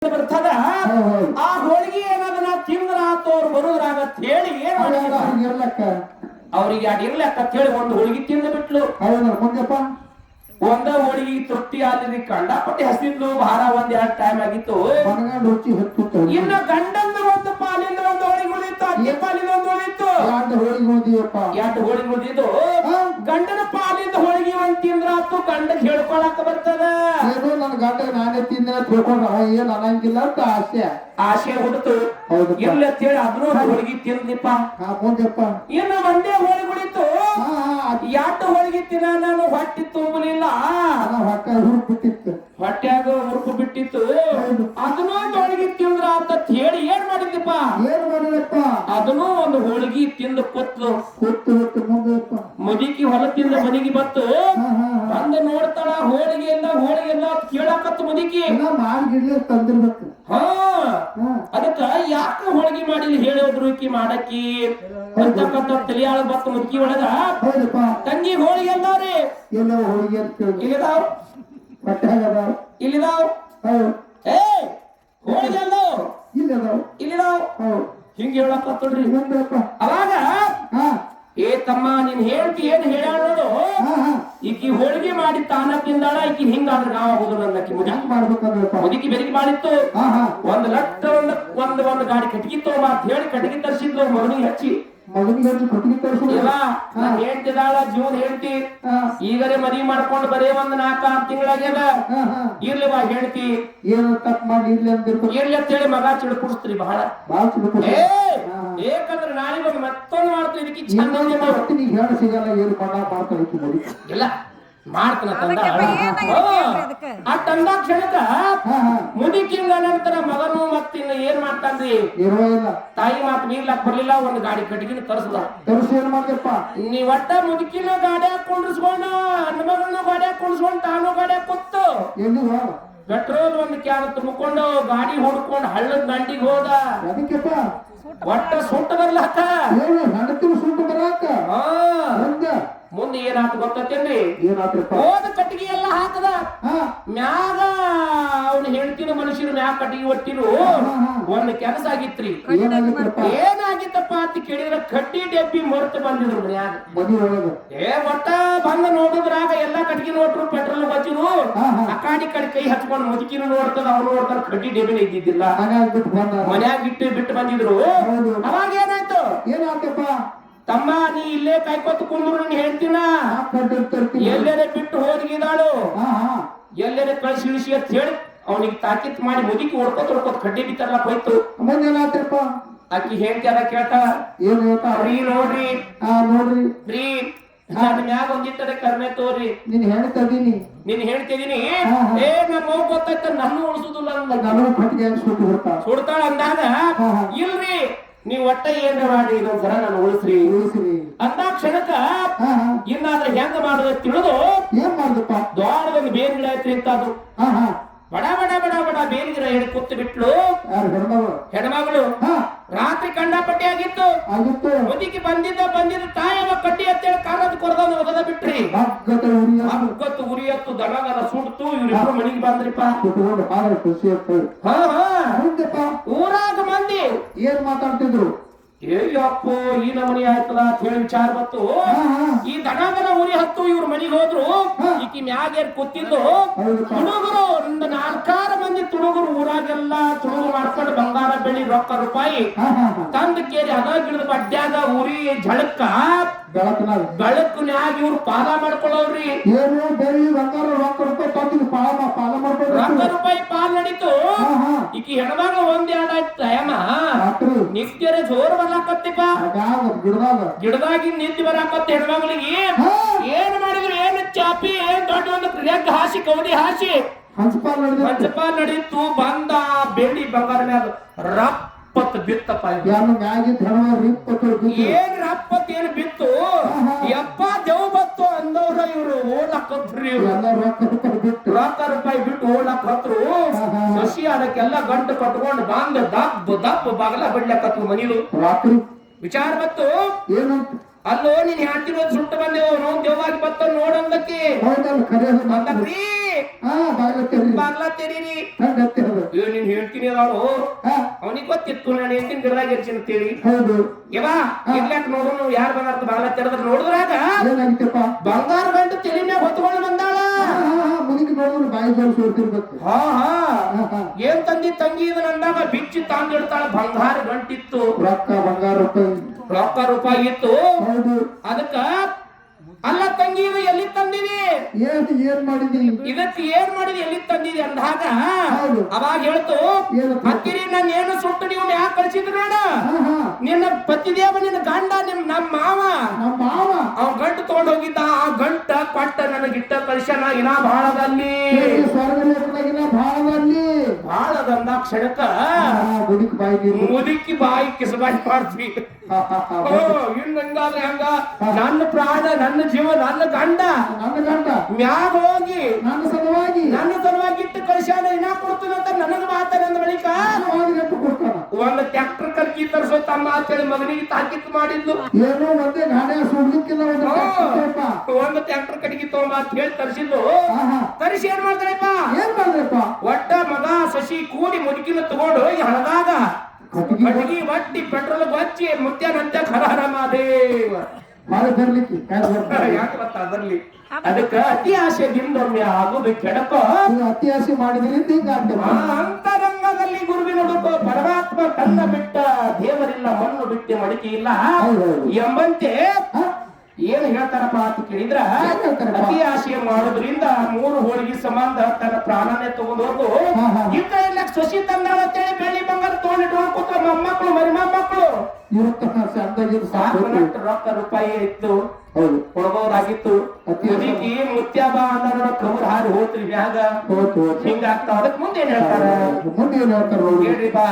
ಬರ್ತದ ಆ ಹೋಳಿಗೆ ಏನಾದನ್ನ ತಿಂದ್ರಾತ ಅವ್ರು ಬರುದ್ರಾಗತ್ ಹೇಳಿ ಏನ್ ಇರ್ಲಕ್ಕ ಅವ್ರಿಗೆ ಅಡ್ ಇರ್ಲಕ್ಕ ಅಂತ ಹೇಳಿ ಒಂದು ಹೋಳಿಗೆ ತಿಂದ ಬಿಟ್ಲು. ಮುಂದಪ್ಪ ಒಂದ ಹೋಳಿಗೆ ತೃಪ್ತಿ ಆದ್ರಿ ಕಂಡಪಟ್ಟಿ ಹಸಿದ್ಲು. ಭಾರ ಒಂದ್ ಎರಡ್ ಟೈಮ್ ಆಗಿತ್ತು. ರುಚಿ ಹೊತ್ತು ಇನ್ನು ಗಂಡಂದ ಒಂದು ಪಾಲಿಂದ ಒಂದು ಹೋಳಿಗೆ ಉಳಿತು, ಅಜ್ಜಿ ಪಾಲಿಂದ ಒಂದು ಉಳಿತು. ಎರಡು ಹೋಳಿಗೆ ಉಳಿದಿವಪ್ಪ, ಎರಡು ಹೋಳಿಗೆ ಉಳಿದಿದ್ದು. ಗಂಡನ ಪಾಲಿಂದ ಹೋಳಿಗೆ ಒಂದ್ ತಿಂದ್ರಾತು ಗಂಡನ್ ಹೇಳ್ಕೊಳಕ್ ಬರ್ತದ. ಏನು ನನ್ ಗಂಡ ನಾನೇ ತಿಂದ ತಿಳ್ಕೊಂಡ್ರ ಏನ್ ಅನ್ನಂಗಿಲ್ಲ ಅಂತ ಆಸೆ ಆಸೆ ಹುಡ್ತು. ಇರ್ಲಿ ಅಂತ ಹೇಳಿ ಅದ್ರೂ ಹೋಳಿಗೆ ತಿಂದಿಪ್ಪ. ಮುಂದಪ್ಪ ಇನ್ನು ಒಂದೇ ಹೋಳಿಗೆ ಉಳಿತು. ಯಾಟ ಹೋಳಿಗೆ ತಿನ್ನ ನಾನು ಹೊಟ್ಟೆ ತುಂಬಲಿಲ್ಲ. ಹೊಟ್ಟೆ ಹುರುಪು ಬಿಟ್ಟಿತ್ತು, ಹೊಟ್ಟ್ಯಾಗ ಹುರುಪು ಬಿಟ್ಟಿತ್ತು. ಅದನ್ನೂ ಹೋಳಿಗೆ ತಿಂದ್ರ ಅಂತ ಹೇಳಿ ಏನ್ ಮಾಡಿದ್ದಪ್ಪ, ಏನ್ ಮಾಡಿದಪ್ಪ ಅದನ್ನೂ ಒಂದು ಹೋಳಿಗೆ ತಿಂದು ಕೂತ್ಲು. ಕೂತು ಮುಂದಪ್ಪ ಮುದುಕಿ ಹೊಲದಿಂದ ಮನೆಗೆ ಬತ್ತು. ಬಂದು ನೋಡ್ತಾಳ ಹೋಳಿಗೆ ಎಲ್ಲ ಕೇಳಾಕತ್ತು ಮುದುಕಿ. ಮಾಡಿಡ್ಲಿ ತಂದಿರ್ಬೇಕು. ಅದಕ್ಕ ಯಾಕ ಹೋಳಿಗೆ ಮಾಡಿಲ್ಲ ಹೇಳಿದ್ರು ಈಕಿ ಮಾಡಕ್ಕಿ ಅಂತಕ್ಕಂಥ ತಲಿಯಾಳ ಬತ್ತು ಮುದುಕಿ ಒಳಗ. ತಂಗಿ ಹೋಳಿಗೆ ಅಲ್ದಾವ್ರಿ ಎಲ್ಲ ಹೋಳಿಗೆ ಅಂತ ಇಲ್ಲಿದಾವ್ ಇಲ್ಲಿದಾವ್ ಏ ಹೋಳಿಗೆ ಅಲ್ದಾವ್ ಇಲ್ಲಿದಾವ್ ಹಿಂಗ ಹೇಳಕತ್ತೋಡ್ರಿ. ಅವಾಗ ಏ ತಮ್ಮ ನೀನ್ ಹೇಳ್ತಿ ಏನ್ ಹೇಳ್ಯಾಳ ನೋಡು. ಈಕಿ ಹೋಳಿಗೆ ಮಾಡಿ ತಾನ ತಿಂದಾಳ. ಈಕಿ ಹಿಂಗಾದ್ರೆ ನಾವ್ ಆಗುದು ನನ್ನಕಿ ಮುದುಕಿ ಬೆರಿಕೆ ಮಾಡಿತ್ತು. ಒಂದ್ ಲಟ್ಟ ಒಂದು ಗಾಡಿ ಕಟ್ಗಿ ತಗೊಂಬ ಅಂತ ಹೇಳಿ ಕಟ್ಗಿ ತರಿಸಿದ್ರು ಮಗನಿಗೆ ಹಚ್ಚಿ. ಹೇಳ್ತಿದಾಳ ಜೂನ್ ಹೇಳ್ತಿ ಈಗರೆ ಮದ್ವಿ ಮಾಡ್ಕೊಂಡು ಬರೇ ಒಂದ್ 4-6 ತಿಂಗಳಾಗ್ಯದ. ಇರ್ಲಿವಾ ಹೇಳ್ತಿ ಏನು ತಪ್ಪು ಮಾಡಿ ಇರ್ಲಿ ಅಂತ ಹೇಳಿ ಮಗ ಚಿಡ್ಕುಡಿಸ್ತ್ರಿ ಬಹಳ. ಏಕಂದ್ರೆ ನಾಳೆ ಬಗ್ಗೆ ಮತ್ತೊಂದು ಮಾಡ್ತೀವಿ ಇದಕ್ಕೆ ಹೇಳ ಸಿಗಲ್ಲ ಏನು ಮಾಡ್ತಾರೆ ಇಲ್ಲ ಮಾಡ್ತಾನ ತಂದ. ಆ ತಂದ ಕ್ಷಣಕ್ಕ ಮುದುಕಿಂದ ನಂತರ ಮಗನು ಮತ್ತಿನ್ನ ಏನ್ ಮಾಡ್ತಾನ್ರಿ ತಾಯಿ ಮಾತು ನೀರ್ಲಾಕ್ ಬರ್ಲಿಲ್ಲ. ಒಂದು ಗಾಡಿ ಕಟ್ಟಿಗಿನ ತರಿಸದ. ಏನ್ ಮಾಡ್ದಪ್ಪ ನೀ ಒಟ್ಟ ಮುದುಕಿನ ಗಾಡಿ ಕುಂಡ್ರಿಸ್ಕೊಂಡು ಹಣ್ಣು ಮಗನ ಗಾಡಿ ಕುಂಡ್ರಿಸ್ಕೊಂಡು ತಾನು ಗಾಡಿ ಕೂತು ಪೆಟ್ರೋಲ್ ಒಂದು ಕ್ಯಾನ್ ತುಂಬಿಕೊಂಡು ಗಾಡಿ ಹುಡ್ಕೊಂಡು ಹಳ್ಳದ ದಂಡಿಗೆ ಹೋದ. ಒಟ್ಟ ಸುಟ್ಟು ಬರ್ಲಾಕ ಸುಟ್ಟು ಬರಾಕ ಮುಂದೆ ಏನಾಯ್ತು ಗೊತ್ತೇನ್ರಿ? ಹೋದ ಕಟ್ಟಿಗೆ ಎಲ್ಲ ಹಾಕದ ಮ್ಯಾಗ ಅವ್ನು ಹೇಳ್ತೀನ ಮನುಷ್ಯರು ಮ್ಯಾಗ ಕಟ್ಟಿಗೆ ಒಟ್ಟಿರು. ಒಂದ್ ಕೆಲಸ ಆಗಿತ್ರಿ. ಏನಾಗಿತ್ತಪ್ಪ ಅಂತ ಕೇಳಿದ್ರ ಕಡ್ಡಿ ಡಬ್ಬಿ ಮರ್ತು ಬಂದಿದ್ರು ಮನ್ಯಾಗ. ಒಟ್ಟ ಬಂದ ನೋಡಿದ್ರಾಗ ಎಲ್ಲಾ ಕಟ್ಟಿಗೆ ನೋಟ್ರು ಪೆಟ್ರೋಲ್ ಬಚ್ಚಿರು. ಅಕಾಡಿ ಕಡೆ ಕೈ ಹಚ್ಕೊಂಡು ಮುದುಕಿನ ನೋಡ್ತದ ಅವ್ರು ನೋಡ್ತಾರ ಕಡ್ಡಿ ಡಬ್ಬಿನ ಇದ್ದಿದ್ದಿಲ್ಲ. ಮನ್ಯಾಗ ಬಿಟ್ಟು ಬಂದಿದ್ರು. ಅವಾಗ ಏನಾಯ್ತು ತಮ್ಮ ನೀ ಇಲ್ಲೇ ಕಾಯ್ಕೋತ ಕುಂದ್ರು ನೀನ್ ಹೇಳ್ತೀನ ಎಲ್ಲೇನೆ ಬಿಟ್ಟು ಹೋಗಿದಾಳು ಎಲ್ಲೇನೆ ಕಳಿಸಿ ಇಳಿಸಿ ಅಂತ ಹೇಳಿ ಅವನಿಗೆ ತಾಕೀತ್ ಮಾಡಿ ಮುದುಕಿ ಹೊಡ್ಕೋತ ಕಡ್ಡಿ ಬಿತ್ತಾರಲ್ಲ ಹೋಯ್ತು. ಆಕಿ ಹೇಳ್ತಾರ ಕೇಳ್ತಾ ಏನ್ ಹೇಳ್ತಾ ನೋಡ್ರಿ ಫ್ರೀ ನನ್ನ ಮ್ಯಾಗ ಒಂದಿಟ್ಟರೆ ಕರ್ಮೆ ತೋರಿ ನೀನ್ ಹೇಳ್ತಿದೀನಿ ಏ ನಮ್ಮ ಹೋಗ್ ಗೊತ್ತಾಯ್ತ ನನ್ನ ಉಳಿಸುದಿಲ್ಲ ಸುಡ್ತಾಳ ಅಂದಾಗ ಇಲ್ರಿ ನೀವ್ ಒಟ್ಟ ಏನ್ರ ಮಾಡಿ ಇದೊಂದ್ಸರ ನಾನು ಉಳಿಸ್ರಿ ಅಂದ ಕ್ಷಣಕ್ಕ ಇನ್ನಾದ್ರೆ ಹೆಂಗ ಮಾಡೋದು ತಿಳಿದು ಏನ್ ಮಾಡುದಪ್ಪ ದೊಡ್ಡದೊಂದು ಬೇರೆ ಗಿಡ ಐತ್ರಿ ಅಂತ ಅದು ಬಡ ಬೇರೆ ಗಿಡ ಹೇಳಿ ಕೂತು ಬಿಟ್ಲು. ಹೆಣ್ಮಗಳು ರಾತ್ರಿ ಕಂಡಪಟ್ಟಿ ಆಗಿತ್ತು. ಮುದುಕಿ ಬಂದಿದ್ದ ತಾಯವ ಕಡ್ಡಿ ಅಂತೇಳಿ ಕಾರದ ಕೊರದ ಒದದ ಬಿಟ್ರಿ. ಹಗ್ಗತ್ತು ಉರಿಯತ್ತು ದಡಗದ ಸುಡ್ತು. ಇವ್ರಿಬ್ರು ಮನೆಗೆ ಬಂದ್ರಿಪ್ಪ. ಊರಾಗ ಮಂದಿ ಏನ್ ಮಾತಾಡ್ತಿದ್ರು? ಅಪ್ಪೋ ಈ ನಮನಿ ಆಯ್ತದ ಅಂತ ಹೇಳಿ ವಿಚಾರ ಬತ್ತು. ಈ ದಡಗನ ಉರಿ ಹತ್ತು ಇವ್ರ ಮನೆಗೆ ಹೋದ್ರು. ಈಕಿ ಮ್ಯಾಗೇರ್ ಕೂತಿದ್ದು ತುಡುಗರು ಒಂದು 4 ಮಂದಿ ತುಡುಗರು ಊರಾಗೆಲ್ಲ ತುಡುಗು ಮಾಡ್ಕೊಂಡು ಬಂಗಾರ ಬೆಳ್ಳಿ ರೊಕ್ಕ ರೂಪಾಯಿ ತಂದ ಕೇರಿ ಅದ ಗಿಡದ ಬಡ್ಡ್ಯಾಗ ಉರಿ ಝಳಕ್ಕ ಬೆಳಕಿನ್ಯಾಗ ಇವ್ರು ಪಾಲ ಮಾಡ್ಕೊಳ್ಳೋವ್ರಿ. ರೊಕ್ಕ ರೂಪಾಯಿ ಪಾಲ್ ನಡೀತು. ಈಕಿ ಹೆಣ್ಮಗ ಒಂದೆರಡು ಆಯ್ತು ಟೈಮ ನಿತ್ಯರೇ ಜೋರ್ ಬರ್ಲಾಕತ್ತಿಪ್ಪ. ಗಿಡದಾಗಿ ನಿಂತು ಬರಾಕತ್ತ ಹೆಣ್ಮಗಳಿಗೆ ಏನ್ ಮಾಡಿದ್ರು ಏನು ಚಾಪಿ ಏನ್ ದೊಡ್ಡ ಒಂದು ರೆಗ್ ಹಾಸಿ ಕೌದಿ ಹಾಸಿ ಹಂಚಪಾಲ್ ನಡೀತು. ಬಂದ ಬೆಳ್ಳಿ ಬಂಗಾರ ಮ್ಯಾಗ ರಪ್ಪತ್ ಬಿತ್ತಪ್ಪ. ಏನ್ ರಪ್ಪತ್ ಏನ್ ಬಿತ್ತು ಯಪ್ಪ ದೇವ್ ಬತ್ತು ಅಂದವ್ರ ಇವ್ರು ಓಡಾಕತ್ರಿ. ರೊಕ್ಕ ರೂಪಾಯಿ ಬಿಟ್ಟು ಓಡಾಕ್ ಹತ್ರು. ಸಸಿ ಅದಕ್ಕೆಲ್ಲ ಗಂಟು ಕಟ್ಕೊಂಡು ಬಂದ ದಪ್ಪ ಬಾಗಲ ಬಿಡ್ಲಕತ್ರು ಮನಿಲು. ವಿಚಾರ ಬತ್ತು ಅಲ್ಲೋ ನೀನ್ ಹೇಳ್ತಿರೋದು ಸುಟ್ಟು ಬಂದೇವು ನಾವು ದೇವಾಗಿ ಬತ್ತ ನೋಡಂದಕ್ಕೆ ಹಾ ಬಾಗ್ಲತ್ತೇರಿ ಬಾಗ್ಲ ತೆರೀರಿ ಹಂಗತ್ತೇರಿ ನೀನ್ ಹೇಳ್ತೀನಿ ಅದಾಳು ಹಾ ಅವನಿಗೆ ಗೊತ್ತಿತ್ತು ನಾನು ಹೇಳ್ತೀನಿ ಗಿಡದಾಗ ಇರ್ತೀನಿ ಅಂತೇಳಿ ಹೌದು ಯವಾ ಇರ್ಲಾಕ ನೋಡೋನು ಯಾರು ಬಂದಾರ ಬಾಗ್ಲ ತೆರೆದ್ರ ನೋಡಿದ್ರಾಗ ಏನಾಗಿತ್ತಪ್ಪ ಬಂಗಾರ ಗಂಟು ತಲೆ ಮ್ಯಾಗ ಹೊತ್ಕೊಂಡು ಬಂದಾಳ ಮುದುಕಿ ನೋಡಿದ್ರು ಬಾಯಿ ಜೋಲ್ ಸೋರ್ತಿರ್ಬೇಕು ಹಾ ಹಾ ಏನ್ ತಂಗಿ ಇದನ್ನ ಅಂದಾಗ ಬಿಚ್ಚಿ ತಾಂದಿಡ್ತಾಳ ಬಂಗಾರ ಗಂಟಿತ್ತು ರೊಕ್ಕ ಬಂಗಾರ ರೂಪಾಯಿ ಇತ್ತು ಹೌದು ಅದಕ್ಕ ಅಲ್ಲ ತಂಗಿ ಇದು ಎಲ್ಲಿ ತಂದಿದಿ ಏನ್ ಮಾಡಿದಿ ಇದಕ್ಕೆ ಏನ್ ಮಾಡಿದಿ ಎಲ್ಲಿ ತಂದಿದಿ ಅಂದಾಗ ಹೌದು ಅವಾಗ ಹೇಳ್ತು ಅಕ್ಕಿರಿ ನಾನು ಏನು ಸುಟ್ಟು ನೀವು ಯಾಕೆ ಕಳ್ಸಿದ್ರು ನೋಡ ನಿನ್ನ ಪತಿದೇವ ನಿನ್ನ ಗಂಡ ನಮ್ಮ ಮಾವ ಅವ್ ಗಂಟು ತಗೊಂಡ್ ಹೋಗಿದ್ದ ಆ ಗಂಟ ಕೊಟ್ಟ ನನಗಿಟ್ಟ ಕಳ್ಸನ ಇನ್ನ ಬಾಳದಲ್ಲಿ ಬಾಳದಂದ ಕ್ಷಣಕ್ಕ ಮುದುಕಿ ಬಾಯಿ ಕಿಸಬಾಯಿ ಮಾಡ್ತೀವಿ ಇನ್ನಂಗಾದ್ರೆ ಹಂಗ ನನ್ನ ಪ್ರಾಣ ನನ್ನ ಜೀವ ನನ್ನ ಗಂಡ ಮ್ಯಾಗ ಹೋಗಿ ನನ್ನ ಸಲುವಾಗಿ ಇಟ್ಟು ಕಳಿಸ್ಯಾನ ಇನ್ನ ಕೊಡ್ತೀನಿ ಅಂತ ನನಗ ಮಾತಾಡ ಅಂದ ಬಳಿಕ ಒಂದು ಟ್ರ್ಯಾಕ್ಟರ್ ಕರ್ಕಿ ತರಿಸೋ ತಮ್ಮ ಅಂತೇಳಿ ಮಗನಿಗೆ ತಾಕೀತ್ ಮಾಡಿದ್ಲು ಒಂದು ಟ್ರ್ಯಾಕ್ಟರ್ ಕಡೆಗೆ ತಗೊಂಬ ಅಂತ ಹೇಳಿ ತರಿಸಿದ್ಲು ತರಿಸಿ ಏನ್ ಮಾಡ್ತಾರಪ್ಪ ಒಟ್ಟ ಮಗ ಶಶಿ ಕೂಡಿ ಮುದುಕಿನ ತಗೊಂಡು ಈ ಹಣದಾಗ ಕಟ್ಟಿಗೆ ಒಟ್ಟಿ ಪೆಟ್ರೋಲ್ ಹಚ್ಚಿ ಮುತ್ಯಾನಂತ ಹರ ಹರ ಮಾದೇವ ಯಾಕೆ ಗೊತ್ತಾ ಬರ್ಲಿ ಅದಕ್ಕ ಅತಿ ಆಸೆದಿಂದೊಮ್ಮೆ ಆಗುದು ಕೆಡಕ ಅತಿ ಆಸೆ ಮಾಡಿದ್ರಿಂದ ಅಂತರಂಗದಲ್ಲಿ ಗುರುವಿನ ಹುಡುಕು ಪರಮಾತ್ಮ ಕನ್ನ ಬಿಟ್ಟ ದೇವರಿಲ್ಲ ಮಣ್ಣು ಬಿಟ್ಟೆ ಮಡಿಕೆ ಇಲ್ಲ ಎಂಬಂತೆ ಏನ್ ಹೇಳ್ತಾರಪ್ಪ ಅಂತ ಕೇಳಿದ್ರ ಅತಿ ಆಶೆ ಮಾಡೋದ್ರಿಂದ 3 ಹೋಳಿಗೆ ಸಂಬಂಧ ತನ್ನ ಪ್ರಾಣನೇ ತಗೊಂಡೋದು ಇಂತ ಎಲ್ಲ ಸೊಸಿ ತಂದಾಳ ಅಂತೇಳಿ ಬೆಳ್ಳಿ ಬಂಗಾರ ತಗೊಂಡಿಟ್ಟು ಕೂತ ಮೊಮ್ಮಕ್ಕಳು ಮರಿ ಮೊಮ್ಮಕ್ಕಳು ರೊಕ್ಕ ರೂಪಾಯಿ ಇತ್ತು ಕೊಡಬಹುದಾಗಿತ್ತು ಮುತ್ಯಾಬ ಅನ್ನೋ ಕೌರ್ ಹಾರಿ ಹೋತ್ರಿ ಮ್ಯಾಗ ಹಿಂಗಾಗ್ತಾವ ಅದಕ್ಕೆ ಮುಂದೆ ಏನ್ ಹೇಳ್ತಾರ ಹೇಳ್ರಿ ಬಾ